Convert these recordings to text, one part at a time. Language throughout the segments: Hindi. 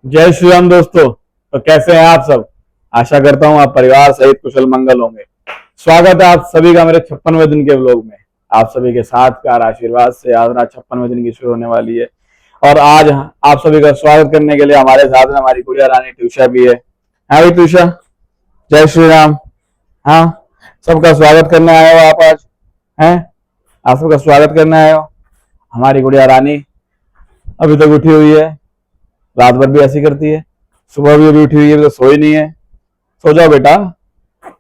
जय श्री राम दोस्तों। तो कैसे हैं आप सब। आशा करता हूं आप परिवार सहित कुशल मंगल होंगे। स्वागत है आप सभी का मेरे 56वें दिन के व्लॉग में। आप सभी के साथ प्यार आशीर्वाद से आज रात 56वें दिन की शुरू होने वाली है। और आज आप सभी का स्वागत करने के लिए हमारे साथ में हमारी गुड़िया रानी ट्यूशा भी है। हाँ भाई ट्यूशा, जय श्री राम। हाँ, सबका स्वागत करने आए हो आप आज हैं। आप सबका स्वागत करने आए हो। हमारी गुड़िया रानी अभी तक उठी हुई है, रात भर भी ऐसी करती है, सुबह भी अभी उठी हुई है, अभी तो सोई नहीं है। सो जाओ बेटा।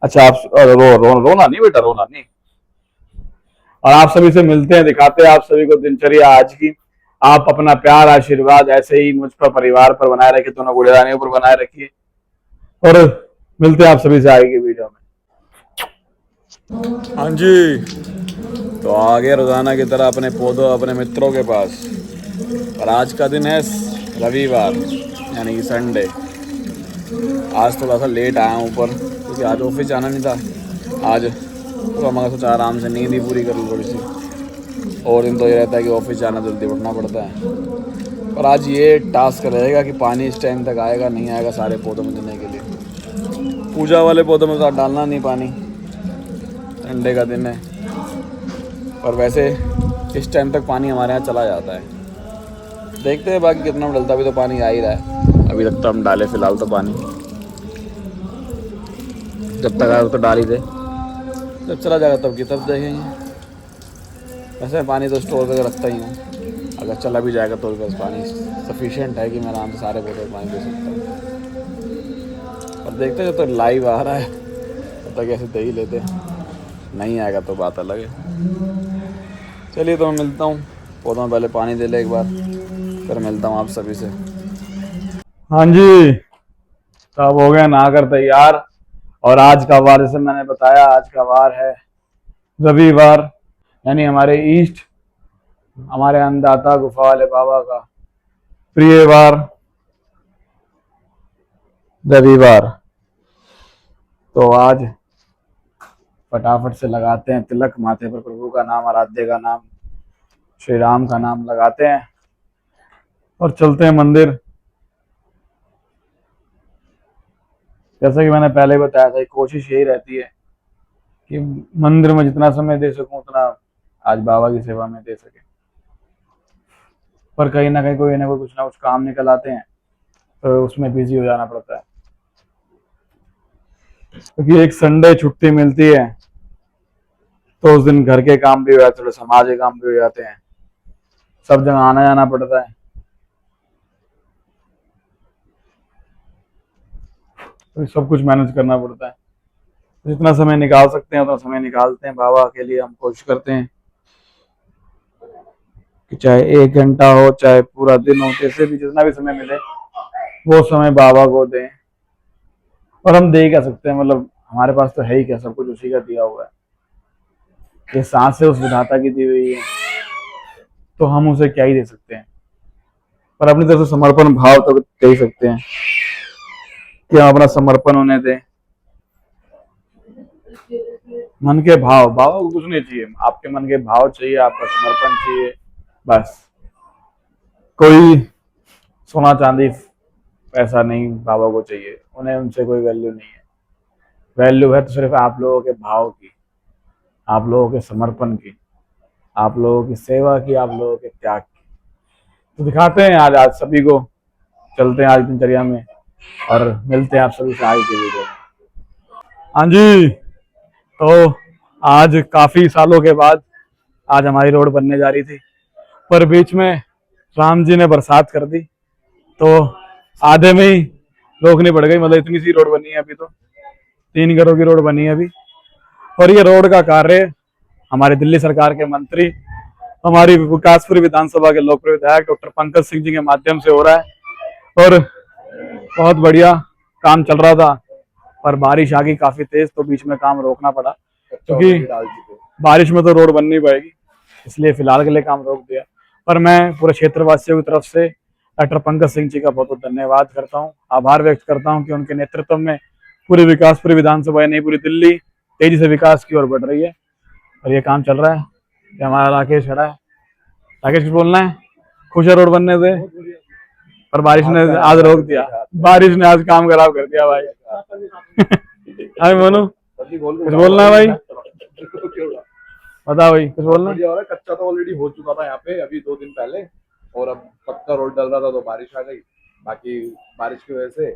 अच्छा आप रोना नहीं बेटा, रोना नहीं। और आप सभी से मिलते हैं, दिखाते हैं आप सभी को दिनचर्या आज की। आप अपना प्यार आशीर्वाद ऐसे ही मुझ पर परिवार पर बनाए रखिए, दोनों गुड़िया रानियों पर बनाए रखिए। और मिलते हैं आप सभी से आगे की वीडियो में। हाँ जी, तो आगे रोजाना की तरह अपने पौधों अपने मित्रों के पास। और आज का दिन है रविवार यानी कि संडे। आज थोड़ा सा लेट आया हूँ ऊपर क्योंकि आज ऑफिस जाना नहीं था। आज तो मैं सोचा आराम से नींद ही पूरी कर लूँ थोड़ी सी। और दिन तो ये रहता है कि ऑफिस जाना जल्दी उठना पड़ता है। और आज ये टास्क रहेगा कि पानी इस टाइम तक आएगा नहीं आएगा सारे पौधों में देने के लिए। पूजा वाले पौधों में तो डालना नहीं पानी, संडे का दिन है। और वैसे इस टाइम तक पानी हमारे यहाँ चला जाता है। देखते हैं बाकी कितना डलता, अभी तो पानी आ ही रहा है। अभी तक तो हम डाले फिलहाल तो पानी, जब तक आया तो डाल ही दे, जब चला जाएगा तब की तब देखेंगे। वैसे पानी तो स्टोर करके रखता ही हूँ, अगर चला भी जाएगा तो बस पानी सफिशिएंट है कि मैं आराम से सारे पौधों को पानी दे सकता हूँ। और देखते जब तक लाइव आ रहा है तब तक ऐसे दे ही लेते, नहीं आएगा तो बात अलग है। चलिए तो मैं मिलता हूँ, पौधों में पहले पानी दे ले एक बार, फिर मिलता हूँ आप सभी से। हाँ जी, सब हो गया नहा कर तैयार। और आज का वार, जैसे मैंने बताया, आज का वार है रविवार, यानी हमारे ईष्ट, हमारे अन्नदाता गुफा वाले बाबा का प्रिय वार रविवार। तो आज फटाफट से लगाते हैं तिलक माथे पर, प्रभु का नाम, आराध्य का नाम, श्री राम का नाम लगाते हैं और चलते हैं मंदिर। जैसा कि मैंने पहले बताया था, कोशिश यही रहती है कि मंदिर में जितना समय दे सकूं उतना आज बाबा की सेवा में दे सके। पर कहीं ना कहीं कोई ना कोई कुछ ना कुछ काम निकल आते हैं तो उसमें बिजी हो जाना पड़ता है, क्योंकि एक संडे छुट्टी मिलती है तो उस दिन घर के काम भी हो जाते हैं, थोड़े समाज के काम भी हो जाते हैं, सब जगह आना जाना पड़ता है। तो सब कुछ मैनेज करना पड़ता है। जितना समय निकाल सकते हैं उतना समय निकालते हैं बाबा के लिए। हम कोशिश करते हैं कि चाहे 1 घंटा हो चाहे पूरा दिन हो, जैसे भी जितना भी समय मिले वो समय बाबा को दें। और हम दे क्या सकते हैं, मतलब हमारे पास तो है ही क्या, सब कुछ उसी का दिया हुआ है। ये सांस है उस विधाता की दी हुई है, तो हम उसे क्या ही दे सकते हैं। पर अपनी तरफ से समर्पण भाव तो दे ही सकते हैं कि हम अपना समर्पण उन्हें दें। मन के भाव, बाबा को कुछ नहीं चाहिए, आपके मन के भाव चाहिए, आपका समर्पण चाहिए बस। कोई सोना चांदी पैसा नहीं बाबा को चाहिए, उन्हें उनसे कोई वैल्यू नहीं है। वैल्यू है तो सिर्फ आप लोगों के भाव की, आप लोगों के समर्पण की, आप लोगों की सेवा की, आप लोगों के त्याग की। तो दिखाते हैं आज आज सभी को, चलते हैं आज दिनचर्या में और मिलते हैं आप सभी से आगे की वीडियो में। हाँ जी, तो आज काफी सालों के बाद आज हमारी रोड बनने जा रही थी, पर बीच में राम जी ने बरसात कर दी तो आधे में ही रोकनी पड़ गई। मतलब इतनी सी रोड बनी है अभी, तो 3 घरों की रोड बनी है अभी। और ये रोड का कार्य हमारे दिल्ली सरकार के मंत्री, हमारी विकासपुरी विधानसभा के लोकप्रिय विधायक डॉक्टर पंकज सिंह जी के माध्यम से हो रहा है। और बहुत बढ़िया काम चल रहा था, पर बारिश आ गई काफी तेज, तो बीच में काम रोकना पड़ा, क्योंकि बारिश में तो रोड बन नहीं पाएगी, इसलिए फिलहाल के लिए काम रोक दिया। पर मैं पूरे क्षेत्रवासियों की तरफ से डॉक्टर पंकज सिंह जी का बहुत बहुत धन्यवाद करता हूँ, आभार व्यक्त करता हूँ कि उनके नेतृत्व में पूरी विकासपुरी विधानसभा नहीं पूरी दिल्ली तेजी से विकास की ओर बढ़ रही है। और ये काम चल रहा है। ये हमारा राकेश खड़ा है। राकेश कुछ बोलना है? खुश है रोड बनने से? पर बारिश ने आज रोक दिया, बारिश ने आज काम खराब कर दिया भाई। हाँ मोनू, कुछ बोलना है भाई? बता भाई, कुछ बोलना? बढ़िया हो रहा है। कच्चा तो ऑलरेडी हो चुका था यहाँ पे अभी 2 दिन पहले, और अब पक्का रोड डल रहा था तो बारिश आ गई। बाकी बारिश की वजह से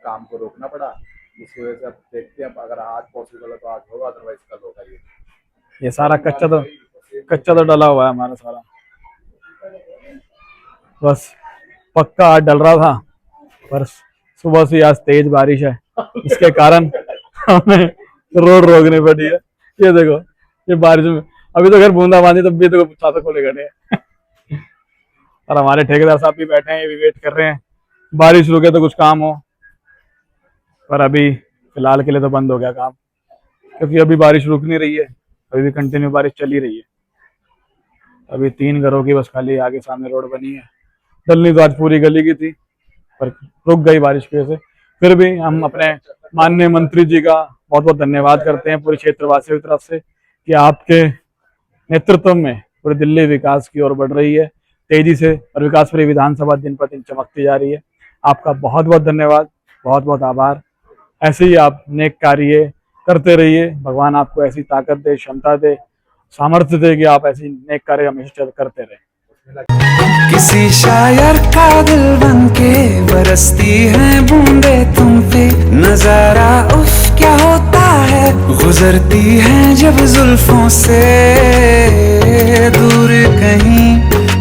काम को रोकना पड़ा, जिसकी वजह से अब देखते हैं, अगर आज पॉसिबल है तो आज होगा, अदरवाइज कल होगा। ये सारा कच्चा तो डला हुआ है हमारा सारा, बस पक्का आज डल रहा था, पर सुबह से आज तेज बारिश है, इसके कारण हमें रोड रोकनी पड़ी है। ये देखो, ये बारिश में अभी तो घर बूंदाबांदी, तब भी देखो छाता खोले खड़े हैं। और हमारे ठेकेदार साहब भी बैठे हैं, ये भी वेट कर रहे हैं बारिश रुके तो कुछ काम हो, पर अभी फिलहाल के लिए तो बंद हो गया काम, क्योंकि अभी बारिश रुक नहीं रही है, अभी भी कंटिन्यू बारिश चली रही है। अभी 3 घरों की बस खाली आगे सामने रोड बनी है, डलनी तो आज पूरी गली की थी, पर रुक गई बारिश की वजह से। फिर भी हम अपने माननीय मंत्री जी का बहुत बहुत धन्यवाद करते हैं पूरे क्षेत्रवासियों की तरफ से, कि आपके नेतृत्व में पूरी दिल्ली विकास की ओर बढ़ रही है तेजी से, और विकास पूरी विधानसभा दिन पर दिन चमकती जा रही है। आपका बहुत बहुत धन्यवाद, बहुत बहुत आभार। ऐसे ही आप नेक कार्य करते रहिए, भगवान आपको ऐसी ताकत दे, क्षमता दे, सामर्थ्य दे कि आप ऐसी नेक कार्य हमेशा करते रहे। किसी शायर का दिल बनके बरसती हैं बूंदे तुम पे, नजारा उफ क्या होता है, गुजरती हैं जब जुल्फों से दूर कहीं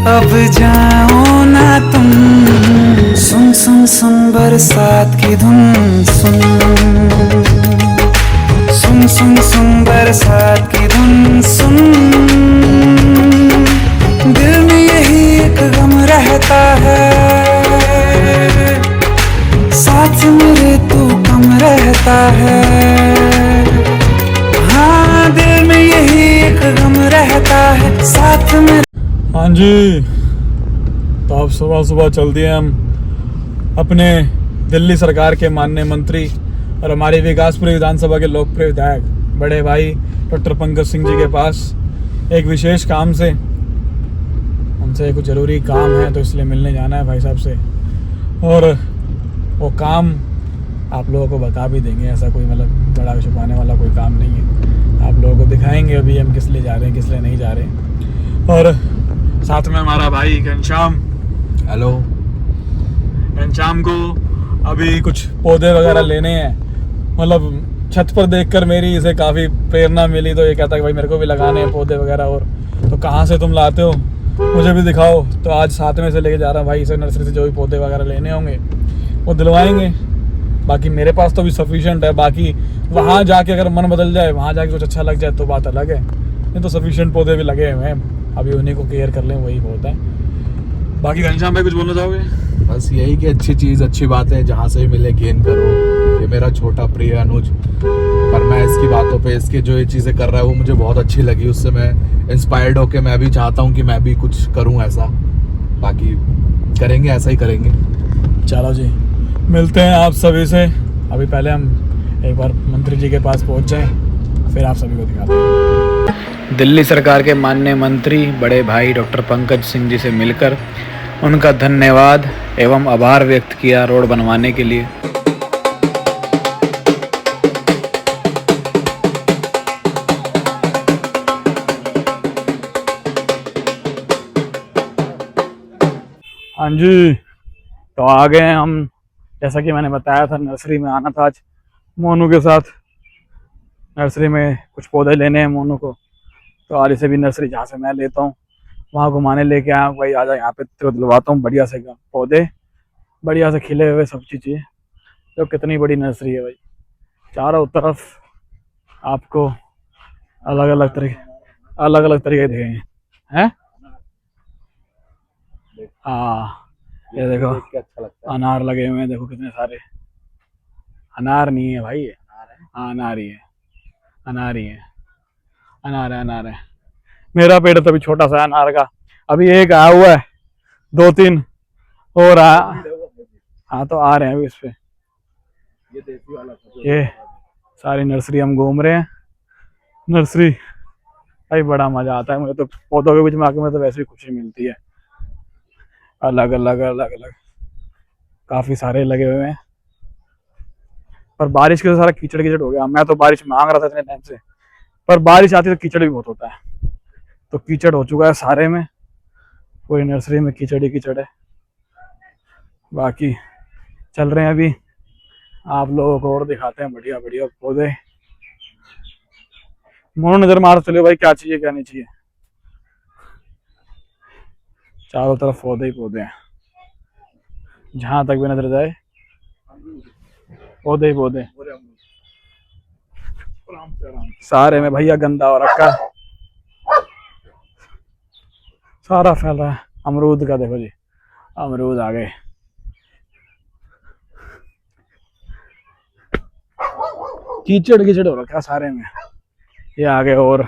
अब जाओ ना तुम। सुन सुन सुन बरसात की धुन सुन, सुन सुन सुन बरसात की धुन सुन, दिल में यही एक गम रहता है, साथ मेरे तू कम रहता है। हाँ दिल में यही एक गम रहता है, साथ में। हाँ जी, तो अब सुबह सुबह चल दिए हम अपने दिल्ली सरकार के माननीय मंत्री और हमारी विकासपुरी विधानसभा के लोकप्रिय विधायक बड़े भाई डॉक्टर पंकज सिंह जी के पास एक विशेष काम से। उनसे कुछ ज़रूरी काम है तो इसलिए मिलने जाना है भाई साहब से, और वो काम आप लोगों को बता भी देंगे। ऐसा कोई मतलब बड़ा छुपाने वाला कोई काम नहीं है, आप लोगों को दिखाएंगे अभी हम किस लिए जा रहे हैं, किस लिए नहीं जा रहे। और साथ में हमारा भाई घनश्याम, हेलो। घनश्याम को अभी कुछ पौधे वगैरह लेने हैं, मतलब छत पर देखकर मेरी इसे काफ़ी प्रेरणा मिली, तो ये कहता है कि भाई मेरे को भी लगाने हैं पौधे वगैरह, और तो कहाँ से तुम लाते हो मुझे भी दिखाओ। तो आज साथ में से लेके जा रहा हूँ भाई इसे, नर्सरी से जो भी पौधे वगैरह लेने होंगे वो दिलवाएंगे। बाकी मेरे पास तो भी सफिशिएंट है, बाकी वहाँ जाके अगर मन बदल जाए, वहाँ जाके कुछ अच्छा लग जाए तो बात अलग है, नहीं तो सफिशिएंट पौधे भी लगे हुए हैं, अभी उन्हीं को केयर कर लें वही बहुत है। बाकी घनश्याम भाई कुछ बोलना चाहोगे? बस यही कि अच्छी चीज़ अच्छी बात है, जहाँ से मिले गेन करो। ये मेरा छोटा प्रिय अनुज, पर मैं इसकी बातों पे, इसके जो ये चीज़ें कर रहा है वो मुझे बहुत अच्छी लगी, उससे मैं इंस्पायर्ड होके मैं भी चाहता हूँ कि मैं भी कुछ करूँ ऐसा। बाकी करेंगे, ऐसा ही करेंगे। चलो जी, मिलते हैं आप सभी से। अभी पहले हम एक बार मंत्री जी के पास पहुँच जाएँ, फिर आप सभी को दिखाते हैं। दिल्ली सरकार के माननीय मंत्री बड़े भाई डॉक्टर पंकज सिंह जी से मिलकर उनका धन्यवाद एवं आभार व्यक्त किया रोड बनवाने के लिए। हाँ जी, तो आ गए हम, जैसा कि मैंने बताया था नर्सरी में आना था आज मोनू के साथ, नर्सरी में कुछ पौधे लेने हैं मोनू को, तो आज इसे भी नर्सरी जहाँ से मैं लेता हूँ वहाँ घुमाने लेके आया। भाई आजा यहाँ पे तेरे को दिलवाता हूँ बढ़िया से पौधे, बढ़िया से खिले हुए सब चीज़ें। तो कितनी बड़ी नर्सरी है भाई, चारों तरफ आपको अलग अलग तरीके दिखेंगे हैं। हाँ ये देखो अच्छा लगता है। अनार लगे हुए हैं, देखो कितने सारे। अनार नहीं है भाई ये, हाँ अनार ही है, अनार ही है, अनार है। मेरा पेड़ तो अभी छोटा सा अनार का, अभी एक आया हुआ है, 2-3 हो रहा। हाँ तो आ रहे हैं अभी इस पे। ये देसी वाला ये सारी नर्सरी हम घूम रहे हैं। नर्सरी भाई बड़ा मजा आता है मुझे तो, पौधों के बीच में आके मुझे तो वैसे ही खुशी मिलती है। अलग अलग काफी सारे लगे हुए हैं, पर बारिश के वजह से सारा कीचड़ कीचड़ हो गया। मैं तो बारिश मांग रहा था इतने टाइम से, पर बारिश आती है तो कीचड़ भी बहुत होता है, तो कीचड़ हो चुका है सारे में, पूरी नर्सरी में कीचड़ ही कीचड़ है। बाकी चल रहे हैं अभी, आप लोगों को और दिखाते हैं बढ़िया बढ़िया पौधे। मोनो नजर मार चले भाई, क्या चाहिए क्या नहीं चाहिए, चारों तरफ पौधे ही पौधे हैं, जहां तक भी नजर जाए पौधे ही पौधे सारे में भैया। गंदा हो रखा है, सारा फैल रहा है। अमरूद का देखो जी, अमरूद आ गए, कीचड़ कीचड़ हो रखा है सारे में। ये आ गए और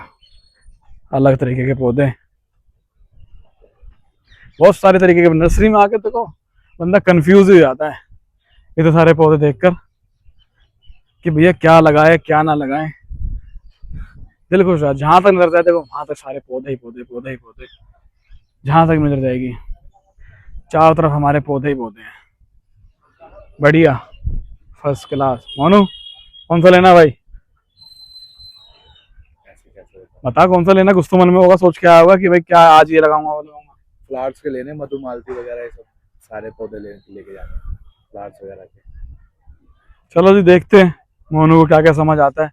अलग तरीके के पौधे, बहुत सारे तरीके के। नर्सरी में आके देखो बंदा कंफ्यूज हो जाता है इतने सारे पौधे देखकर कि भैया क्या लगाए क्या ना लगाए। दिल खुश रहा, जहां तक नजर जाए देखो वहां तक सारे पौधे ही पौधे, पौधे ही पौधे, जहां तक नजर जाएगी चारों तरफ हमारे पौधे ही पौधे हैं। बढ़िया, फर्स्ट क्लास। मोनू कौन सा लेना भाई, बता कौन सा लेना, कुछ तो मन में होगा, सोच के आया होगा कि भाई क्या आज ये लगाऊंगा वो लगाऊंगा। फ्लावर्स के लेने, मधुमालती वगैरह ये सब सारे पौधे लेके जाने, फ्लावर्स वगैरह के। चलो जी देखते हैं मोनू को क्या क्या समझ आता है।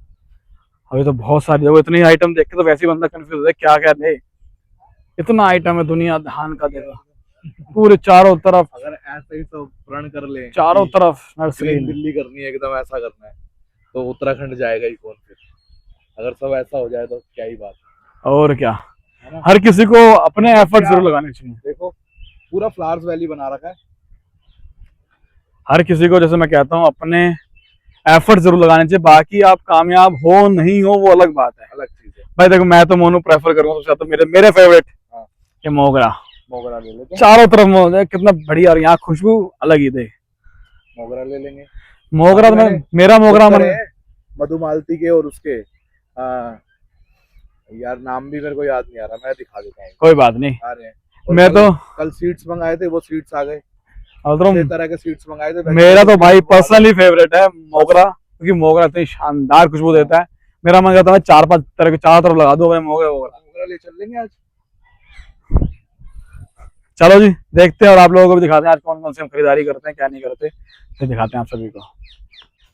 अभी तो बहुत सारी जगह, इतनी आइटम देख के तो वैसे ही बंदा कंफ्यूज है क्या क्या ले। इतना आइटम है दुनिया धान का, देखो पूरे चारों तरफ, अगर ऐसे ही सब प्रण कर ले, चारों तरफ नर्सरी ग्रीन दिल्ली करनी है, एकदम ऐसा करना है, तो उत्तराखंड जाएगा ही कौन फिर। अगर सब ऐसा हो जाए तो क्या ही बात है। और क्या, है ना? हर किसी को अपने एफर्ट जरूर लगाने चाहिए। देखो पूरा फ्लावर्स वैली बना रखा है। हर किसी को, जैसे मैं कहता हूँ, अपने एफर्ट जरूर लगाने चाहिए। बाकी आप कामयाब हो नहीं हो वो अलग बात है, अलग चीज है। भाई देखो मैं तो मोनू प्रेफर करूंगा सबसे ज्यादा, मेरे मेरे फेवरेट हाँ। ये मोगरा। मोगरा ले लेते हैं, चारों तरफ मोगरा, कितना बढ़िया, और यहाँ खुशबू अलग ही दे। मोगरा ले लेंगे। मोगरा तो मेरा मोगरा मन, मधुमालती के और उसके यार नाम भी मेरे को याद नहीं आ रहा, मैं दिखा देता हूँ। कोई बात नहीं। आ रहे हैं। मैं तो कल सीड्स मंगाए थे, वो सीड्स आ गए, और तरह के सीड्स मंगाए थे। मेरा तो भाई पर्सनली फेवरेट है मोगरा, क्योंकि मोगरा इतनी शानदार खुशबू देता है। मेरा मन करता है 4-5 तरह के चारों तरफ लगा दो भाई मोगरा। मोगरा ले चल लेंगे आज। चलो जी देखते हैं, और आप लोगों को भी दिखाते हैं आज कौन कौन से हम खरीदारी करते हैं क्या नहीं करते, फिर दिखाते हैं आप सभी को।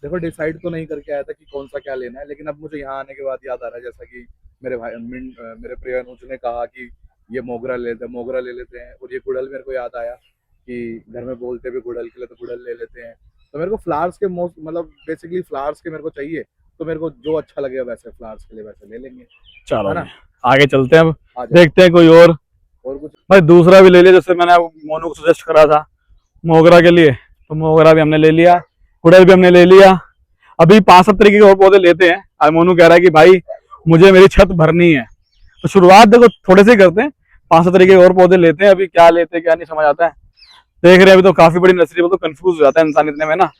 देखो डिसाइड तो नहीं करके आया था कि कौन सा क्या लेना है, लेकिन अब मुझे यहाँ आने के बाद याद आ रहा है, जैसा कि मेरे प्रिय अनुज ने कहा कि ये मोगरा ले लेते हैं, और ये गुड़हल मेरे को याद आया कि घर में बोलते भी गुड़हल के लिए, तो गुड़हल ले लेते हैं। तो मेरे को फ्लावर्स के मतलब बेसिकली फ्लावर्स के मेरे को चाहिए, तो मेरे को जो अच्छा लगेगा वैसे फ्लावर्स के लिए वैसे ले लेंगे। चलो है ना? आगे चलते हैं, अब आजा। देखते हैं कोई और कुछ भाई दूसरा भी ले लिया, जैसे मैंने मोनू को सजेस्ट करा था मोगरा के लिए, तो मोगरा भी हमने ले लिया, गुड़हल भी हमने ले लिया। अभी 5-7 तरीके के और पौधे लेते हैं। आज मोनू कह रहा है कि भाई मुझे मेरी छत भरनी है, तो शुरुआत देखो थोड़े से ही करते हैं, 5-7 तरीके के और पौधे लेते हैं। अभी क्या लेते हैं क्या नहीं समझ आता है, देख रहे हैं अभी तो काफी बड़ी नर्सरी में, तो कंफ्यूज हो जाता है इंसान इतने में ना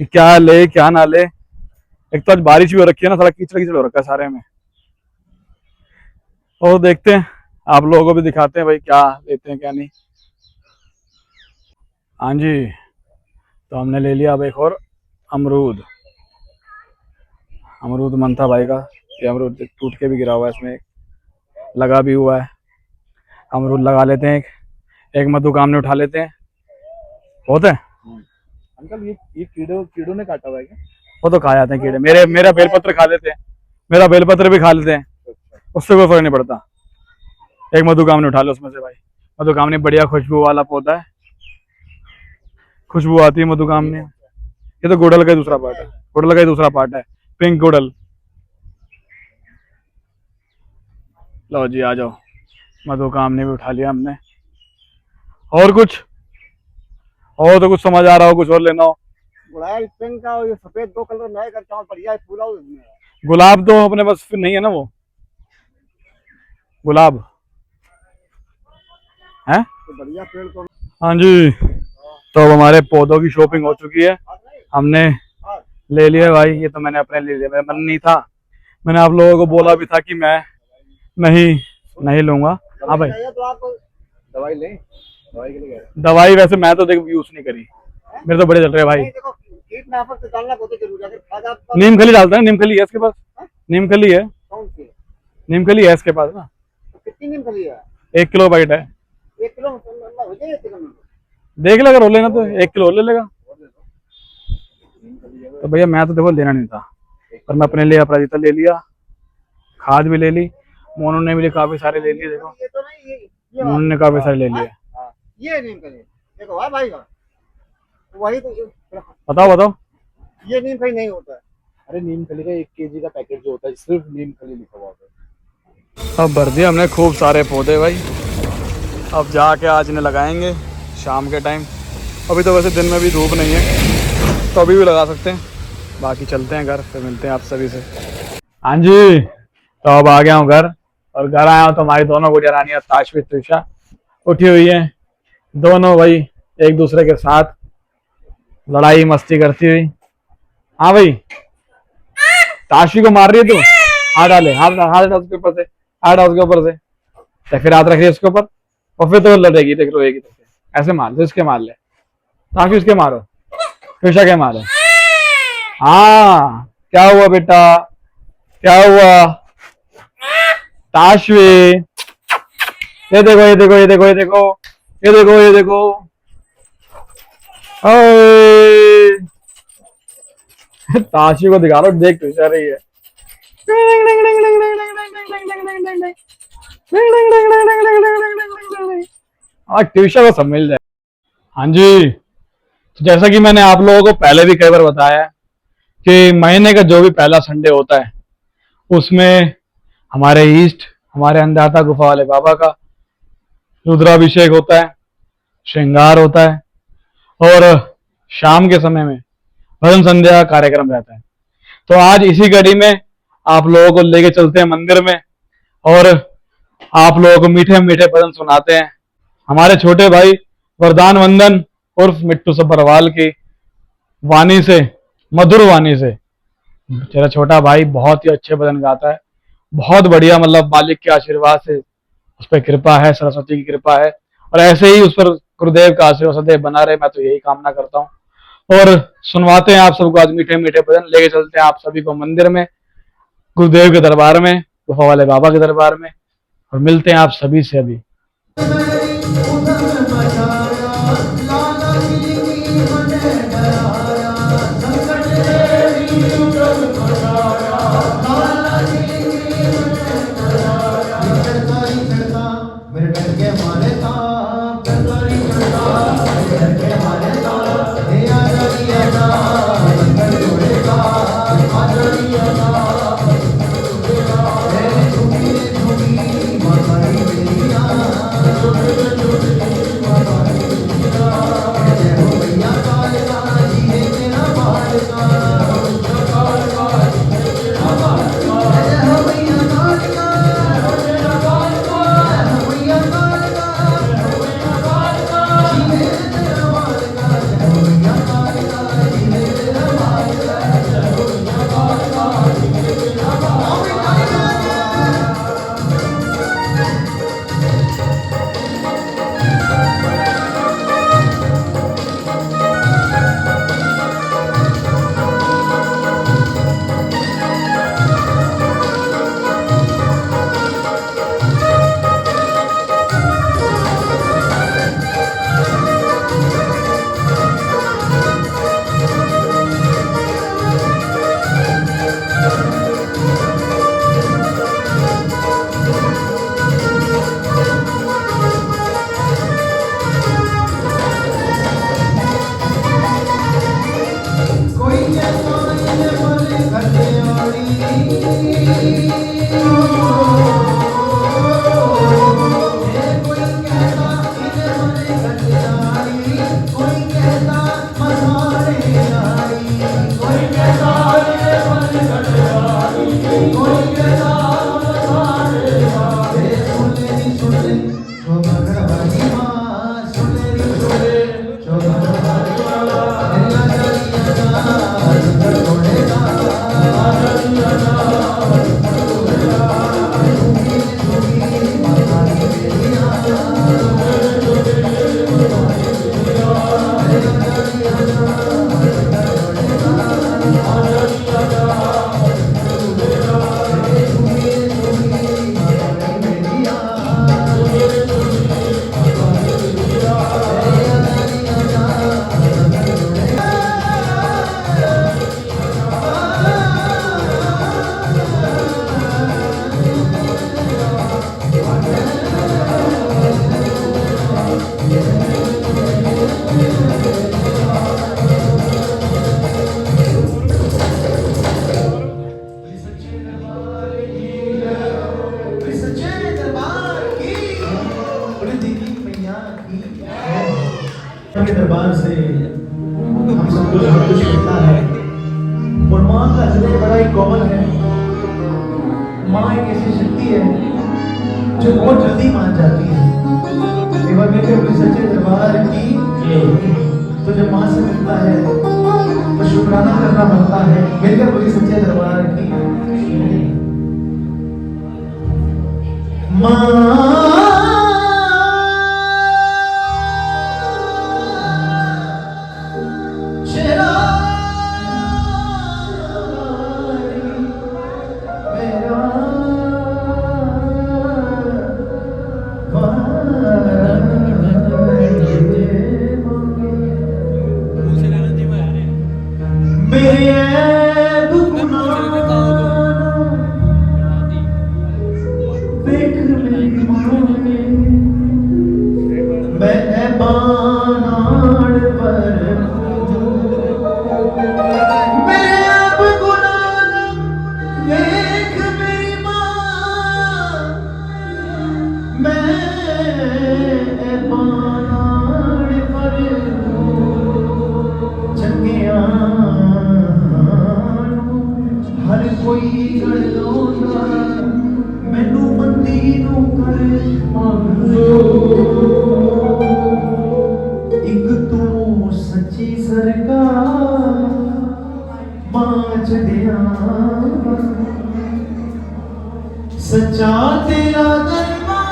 कि क्या ले क्या ना ले। एक तो आज बारिश भी हो रखी है ना, थोड़ा कीचड़ कीचड़ हो रखा है सारे में। और देखते हैं, आप लोगों को भी दिखाते हैं भाई क्या लेते हैं क्या नहीं। हाँ जी, तो हमने ले लिया अब एक और अमरूद। अमरूद मन था भाई का, ये अमरूद टूट के भी गिरा हुआ है, इसमें लगा भी हुआ है। अमरूद लगा लेते हैं, एक मधुकाम ने उठा लेते हैं, बहुत है। अंकल ये कीड़ों ने काटा हुआ है क्या? वो तो खा जाते हैं कीड़े, मेरा बेलपत्र खा लेते हैं, मेरा बेलपत्र भी खा लेते हैं, उससे कोई फर्क नहीं पड़ता। एक मधुकाम ने उठा लो उसमें से भाई, मधुकाम ने बढ़िया खुशबू वाला पौधा है, खुशबू आती है मधुकाम ने। ये तो गुड़हल का दूसरा पार्ट है, गुड़हल का दूसरा पार्ट है, पिंक गुड़हल। लो जी आ जाओ, मधुकाम ने भी उठा लिया हमने। और कुछ, और तो कुछ समझ आ रहा हो, कुछ और लेना हो? गुड़हल पिंक का और ये सफेद 2 कलर नए करता हूँ, बढ़िया है, फूला उसमें। गुलाब तो अपने पास फिर नहीं है ना, वो गुलाब है। तो बढ़िया पेड़ तो हाँ जी, तो अब हमारे पौधों की शॉपिंग हो चुकी है, हमने ले लिया भाई। ये तो मैंने अपने ले लिया, मेरा मन नहीं था, मैंने आप लोगों को बोला भी था कि मैं नहीं लूंगा। हाँ भाई, चाहिए तो आप दवाई लें, दवाई के लिए दवाई वैसे मैं तो देख यूज नहीं करी, मेरे तो बड़े चल रहे हैं भाई। नहीं देखो, कीटनाशक तो डालना बहुत जरूरी है। अगर खाद आप नीम खली डालते हैं, नीम खली है इसके पास, नीम खली है, कौन सी है? नीम खली है इसके पास ना। तो कितनी नीम खली है? 1 किलो पैकेट है। 1 किलो में हो जाएगा इतने में? देख ले, अगर हो लेना तो 1 किलो और ले लेगा। तो भैया मैं तो देखो लेना नहीं था, पर मैं अपने लिए अपराजिता ले लिया, खाद भी ले ली, मोनू ने भी काफी सारे ले लिए। देखो ये तो नहीं, ये मोनू ने काफी सारे ले लिए। हाँ, ये नीम खली देखो। हाँ भाई, हाँ वही तो बताओ बताओ। ये नीम खली नहीं होता है। अरे नीम खली का 1 केजी का पैकेट जो होता है सिर्फ नीम खली लिखा हुआ होता है। अब भर दिए हमने खूब सारे पौधे भाई। अब जाके आज इन्हें लगाएंगे शाम के टाइम। अभी तो वैसे दिन में भी धूप नहीं है तो अभी भी लगा सकते हैं। बाकी चलते हैं घर, फिर मिलते हैं आप सभी से। हाँ जी, तो अब आ गया हूँ घर, और घर आया हूँ तो हमारी दोनों गुड़िया रानियां ताशवी त्रिशा उठी हुई है। दोनों भाई एक दूसरे के साथ लड़ाई मस्ती करती हुई। हाँ भाई, ताशवी को मार रही है तू? हाथ डाले, हाथ हाथ डाल उसके ऊपर से, हाथ डाल उसके ऊपर से, तो फिर हाथ रख रही है उसके ऊपर, और फिर तो लड़ेगी, देख रोएगी। तो ऐसे मार दो, इसके मार ले ताकि उसके मारो, त्रिशा के मारो। हाँ, क्या हुआ बेटा, क्या हुआ? ताशवी, ये देखो ये देखो ये देखो ये देखो ये देखो ये देखो। ओए, ताशवी को दिखा रहा हूं, देख त्रिशा रही है। हाँ, त्रिशा को सब मिल जाए। हाँ जी, तो जैसा कि मैंने आप लोगों को पहले भी कई बार बताया है कि महीने का जो भी पहला संडे होता है उसमें हमारे ईस्ट, हमारे अंधाता गुफा वाले बाबा का रुद्राभिषेक होता है, श्रृंगार होता है, और शाम के समय में भजन संध्या का कार्यक्रम रहता है। तो आज इसी कड़ी में आप लोगों को लेके चलते हैं मंदिर में, और आप लोगों को मीठे मीठे भजन सुनाते हैं। हमारे छोटे भाई वरदान वंदन उर्फ मिट्टू सब्बरवाल की वाणी से, मधुर वाणी से, मेरा छोटा भाई बहुत ही अच्छे भजन गाता है। बहुत बढ़िया, मतलब मालिक के आशीर्वाद से उस पर कृपा है, सरस्वती की कृपा है, और ऐसे ही उस पर गुरुदेव का आशीर्वाद सदैव बना रहे, मैं तो यही कामना करता हूँ। और सुनवाते हैं आप सबको आज मीठे मीठे भजन, लेके चलते हैं आप सभी को मंदिर में, गुरुदेव के दरबार में, गुफा वाले बाबा के दरबार में, और मिलते हैं आप सभी से अभी। Thank you. के दरबार से हम सबको सब कुछ मिलता है और माँ का हृदय बड़ा ही कोमल है। माँ एक ऐसी शक्ति है जो बहुत जल्दी मान जाती है। एक बार मैं कहूँ सच्चे दरबार की तो जब माँ से मिलता है तो शुक्राना करना बनता है। मिलकर बोली सच्चे दरबार की माँ। सच्चा तेरा दरबार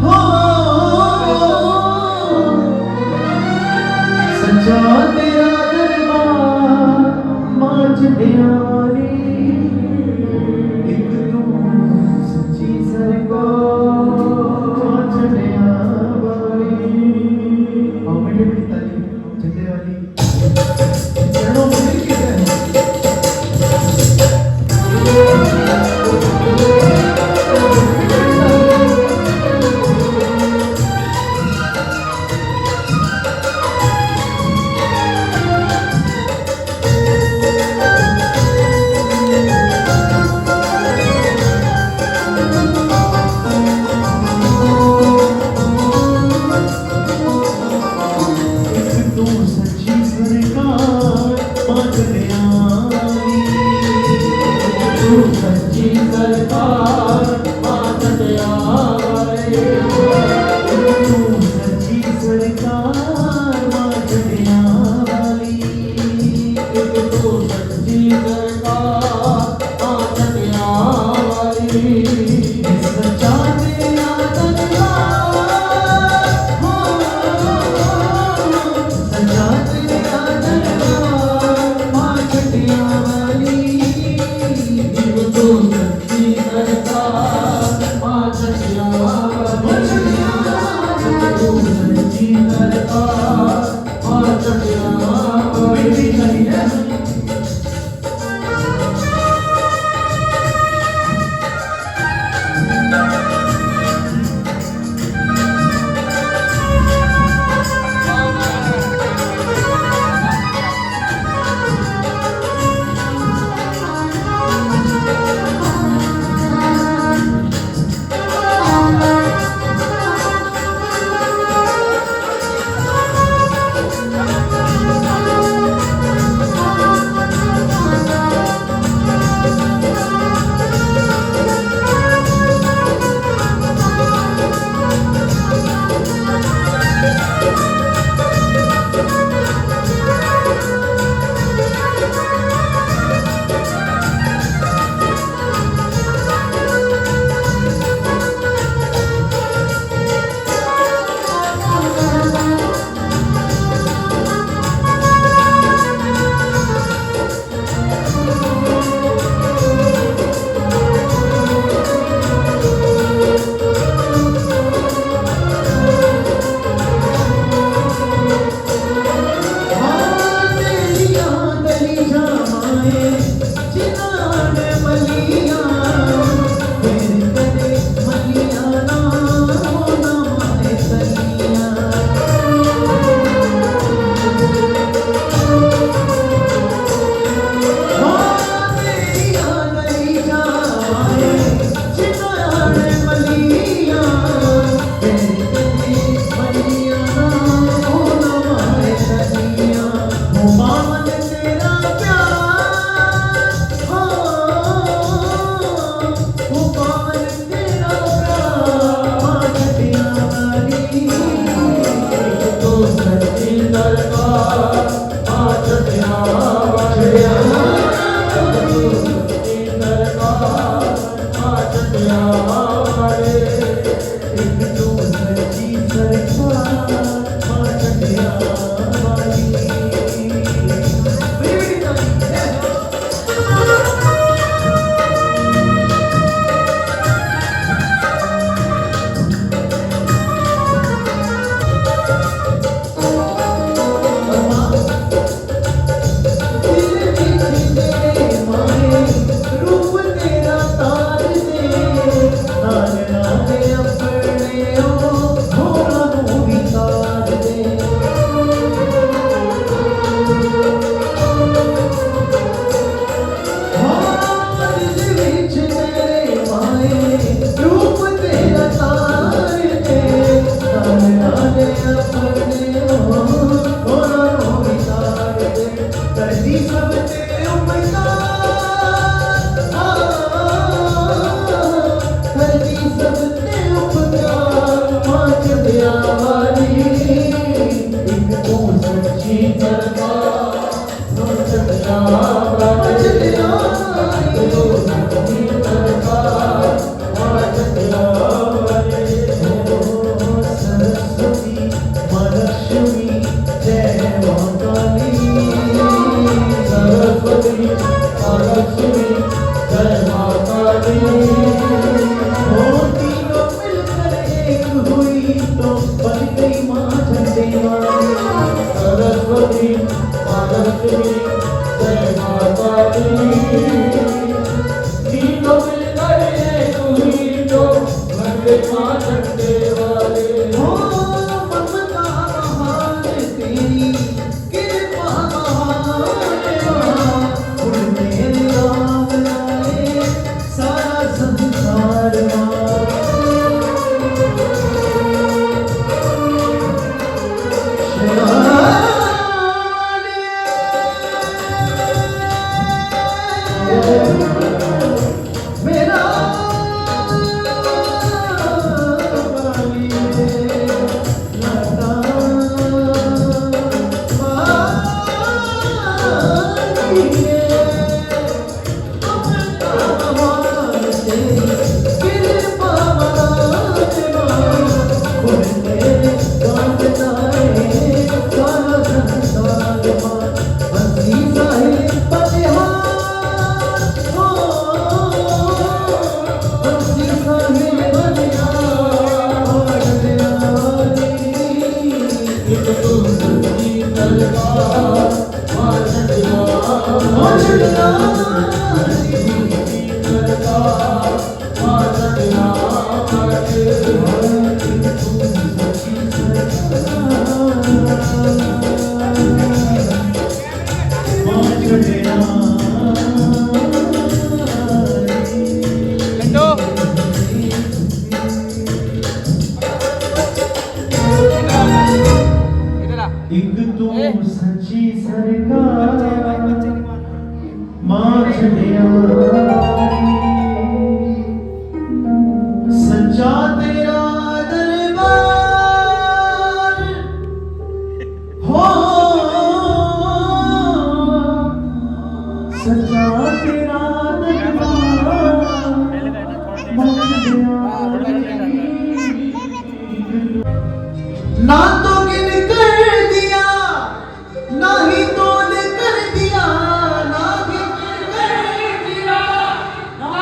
हो, सच्चा तेरा दरबार मां चढ़ियारी एक तू सच्ची सरकार मां चढ़ियारी। और मीठी मीठी ताली चढ़ने वाली चरणों में गिर के मेरा एक तू सच्ची सरकार मां छड़ियारी सच्चा तेरा दरबार हो सच्चा तेरा दरबार मां छड़ियारी ना तो गिन कर दिया ना ही तोल कर दिया ना गिन कर दिया ना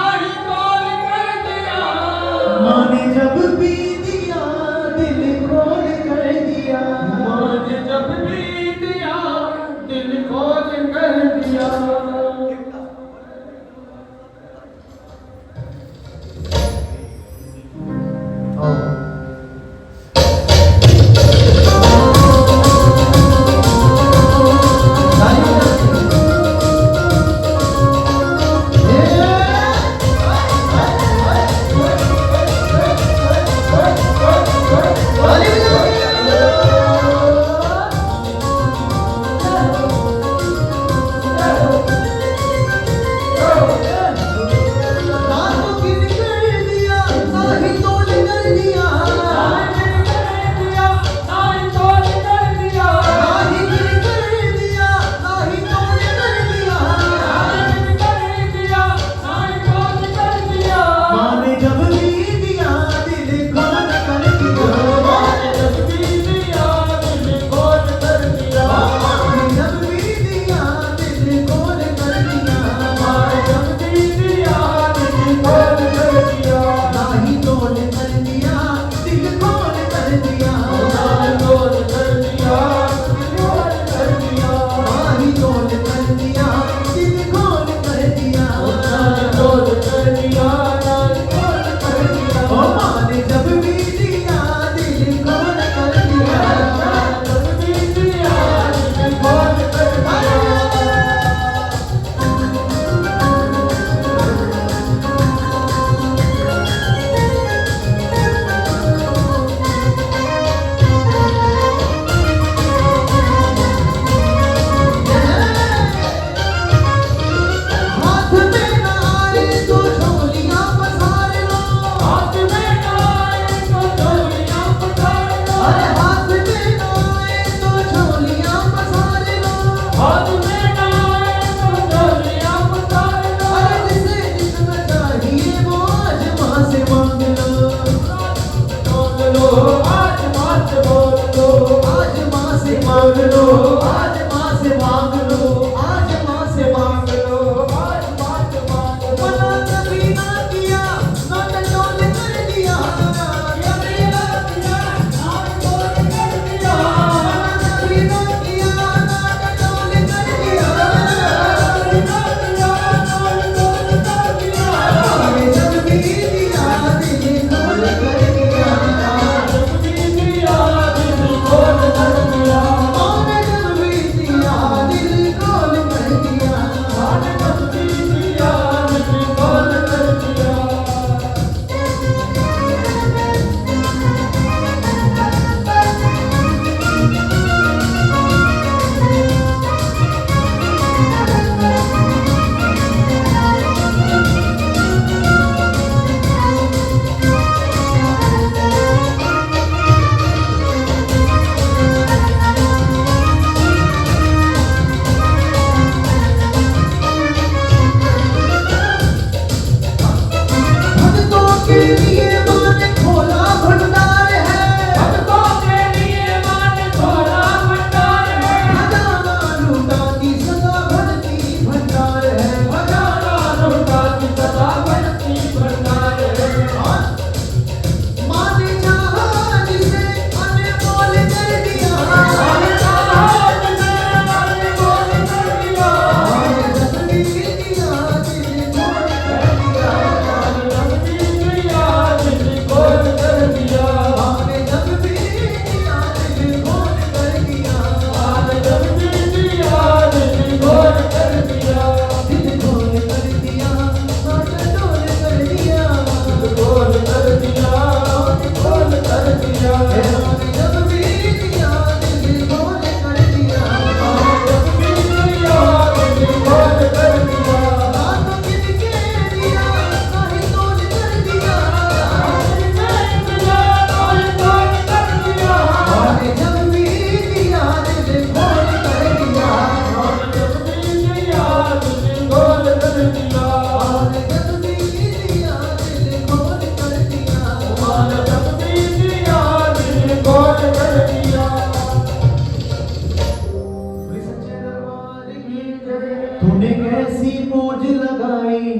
तूने कैसी मौज लगाई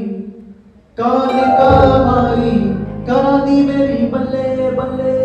काले का भाई करा दी मेरी बल्ले बल्ले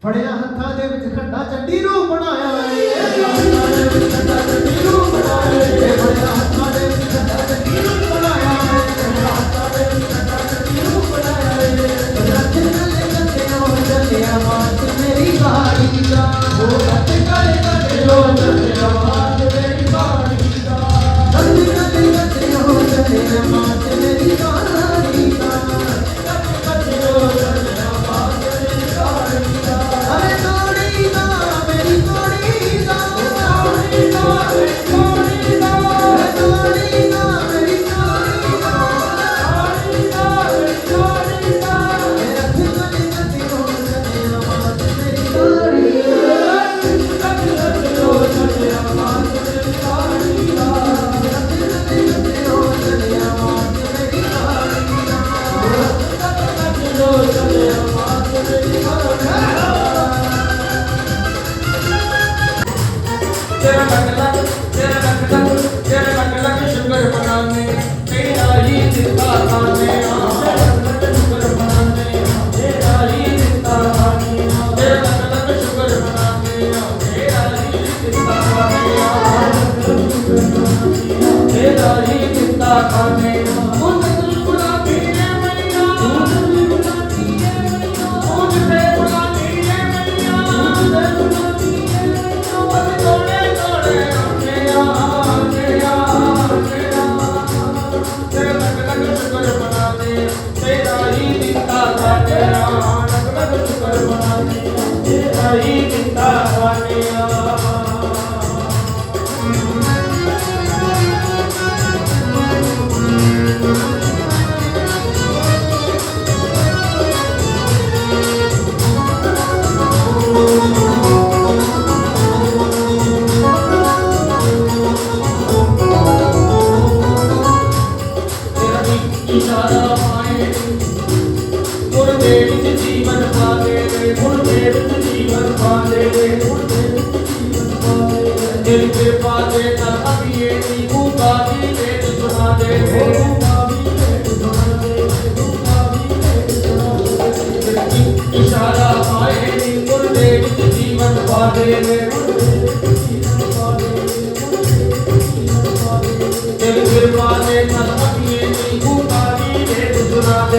ਫੜਿਆ ਹੱਥਾਂ ਦੇ ਵਿੱਚ ਖੰਡਾ ਚੰਡੀ ਨੂੰ ਬਣਾਇਆ ਏ ਹੱਥਾਂ ਦੇ ਵਿੱਚ ਖੰਡਾ ਚੰਡੀ ਨੂੰ ਬਣਾਇਆ ਏ ਫੜਿਆ ਹੱਥਾਂ ਦੇ ਵਿੱਚ ਖੰਡਾ ਚੰਡੀ ਨੂੰ ਬਣਾਇਆ ਏ ਫੜਿਆ ਹੱਥਾਂ ਦੇ ਵਿੱਚ ਖੰਡਾ ਚੰਡੀ ਨੂੰ ਬਣਾਇਆ ਏ ਰੱਜ ਗਲੇ ਗੱਤੇ ਹੋ ਚੱਲਿਆ ਮਾਤ ਮੇਰੀ ਬਾਣੀ ਦਾ ਉਹ ਰੱਜ ਗਲੇ ਗੱਤੇ ਹੋ ਚੱਲਿਆ ਮਾਤ ਮੇਰੀ ਬਾਣੀ ਦਾ ਰੱਜ ਗਲੇ ਗੱਤੇ ਹੋ ਚੱਲਿਆ ਮਾਤ ਮੇਰੀ ਬਾਣੀ ਦਾ ਰੱਜ ਗਲੇ ਹੋ ਚੱਲਿਆ ਮਾਤ ਮੇਰੀ ਬਾਣੀ ਦਾ ਅਰੇ ਤੋੜੀ ਦਾ ਮੇਰੀ ਤੋੜੀ ਦਾ ਤੋੜੀ ਦਾ ਮੇਰੀ ਤੋੜੀ ਦਾ ਤੋੜੀ ਦਾ ਮੇਰੀ ਤੋੜੀ ਦਾ ਤੋੜੀ ਦਾ ਮੇਰੀ ਤੋੜੀ ਦਾ ਰੱਜ ਗਲੇ ਗੱਤੇ ਹੋ ਚੱਲਿਆ ਮਾਤ ਮੇਰੀ ਬਾਣੀ ਦਾ ਰੱਜ ਗਲੇ ਹੋ ਚੱਲਿਆ ਮਾਤ ਮੇਰੀ ਬਾਣੀ ਦਾ ਰੱਜ ਗਲੇ ਹੋ ਚੱਲਿਆ ਮਾਤ ਮੇਰੀ ਬਾਣੀ ਦਾ ਰੱਜ ਗਲੇ ਹੋ ਚੱਲਿਆ ਮਾਤ ਮੇਰੀ ਬਾਣੀ ਦਾ तेरा लग लग शुक्र मनाने तेरा ही जिंदा खाने शुक्र मनाने तेरा ही जिंदा खाने तेरा लग शुक्र मनाने तेरा ही जिंदा खाने तेरा ही जिंदा खाने इशारा आए नी मुर्दे विच जीवन पा दे दिल फिर पा दे तन अखिए नी गुकारी वेद सुना दे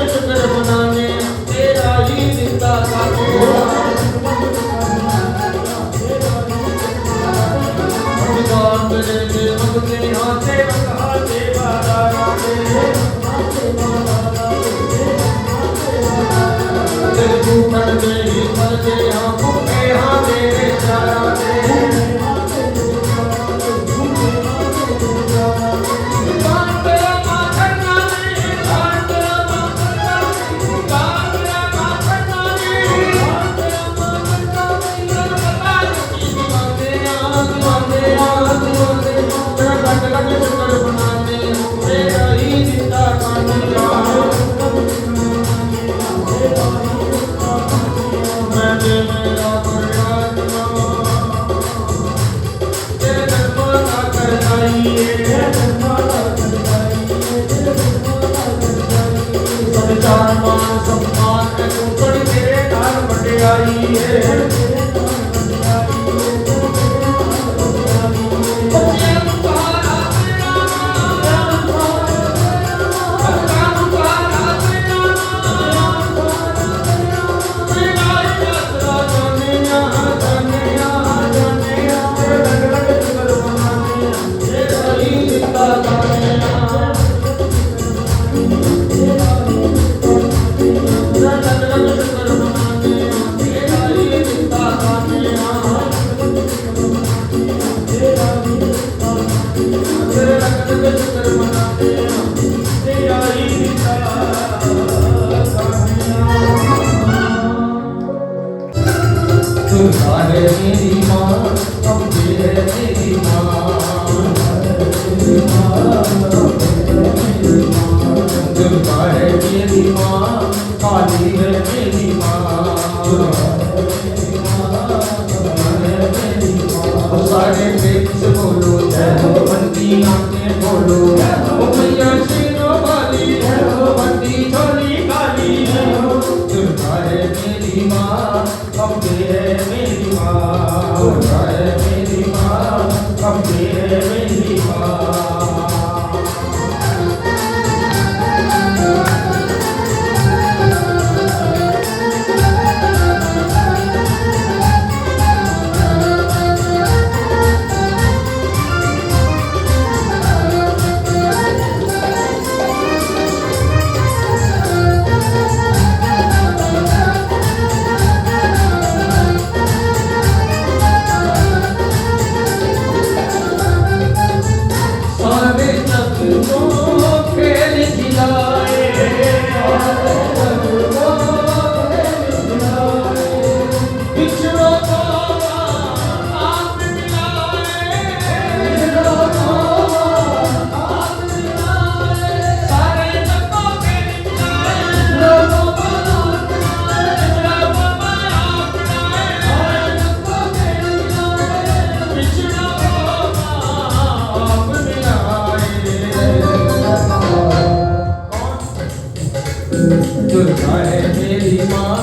शुक्र मनाने तेरा ही जिंदा भगवान मेरे दिल मगते हाथे हाथे बारा दिल टूटन में ही मर गए आंखों के हाँ मेरे चारा जिंदा मेरी माँ, काली है मेरी माँ, सारे पेट से बोलो जय हो, बंदी आंखें खोलो, ओ मैया शेरों वाली है हो, बंदी चोली काली है हो, दुर्गा है मेरी माँ, अम्बे है मेरी माँ, दुर्गा है मेरी माँ, अम्बे है मेरी माँ। सारे जग को खेल खिलाए, सारे जग को खेल खिलाए, बिछड़ों को आप मिलाए, बिछड़ों को आप मिलाए, सारे जग को खेल खिलाए, बिछड़ों को आप मिलाए, बिछड़ों को आप मिलाए, सारे जग को खेल खिलाए, बिछड़ों को आप मिलाए। दुर्गा है मेरी माँ,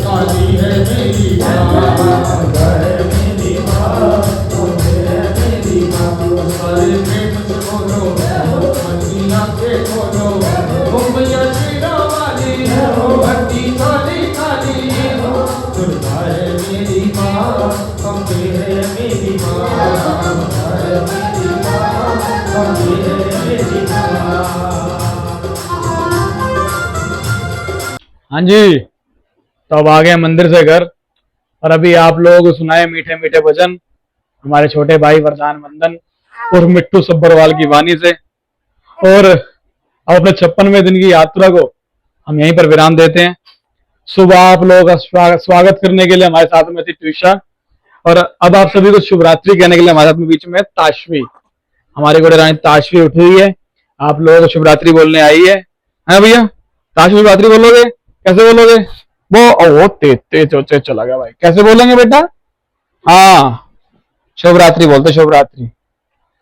काली है मेरी माँ, दुर्गा है मेरी माँ, अम्बे है मेरी माँ, सारे पेट से बोलो बंदी आंखें खोलो, ओ मैया शेरों वाली है हो, बंदी चोली काली हो, दुर्गा है मेरी माँ, अम्बे है मेरी माँ, दुर्गा है मेरी माँ, अम्बे है मेरी माँ। हाँ जी, तो अब आ गए मंदिर से घर, और अभी आप लोगों को सुनाए मीठे मीठे भजन हमारे छोटे भाई वरदान वंदन और मिट्टू सब्बरवाल की वाणी से। और अब अपने 56वें दिन की यात्रा को हम यहीं पर विराम देते हैं। सुबह आप लोगों का स्वागत करने के लिए हमारे साथ में थी ट्विशा, और अब आप सभी को शुभ रात्रि कहने के लिए हमारे साथ में बीच में ताशवी, हमारी घोड़े रानी ताशवी उठी हुई है, आप लोगों को शुभ रात्रि बोलने आई है भैया? ताशवी शुभ रात्रि बोलोगे? कैसे बोलोगे? वो तेज चला गया भाई, कैसे बोलेंगे बेटा? हाँ, शुभ रात्रि बोलते, शुभ रात्रि,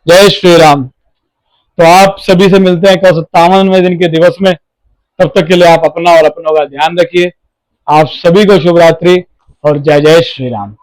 जय श्री राम। तो आप सभी से मिलते हैं 57वें दिन के दिवस में, तब तक के लिए आप अपना और अपनों का ध्यान रखिए। आप सभी को शुभ रात्रि और जय जय श्री राम।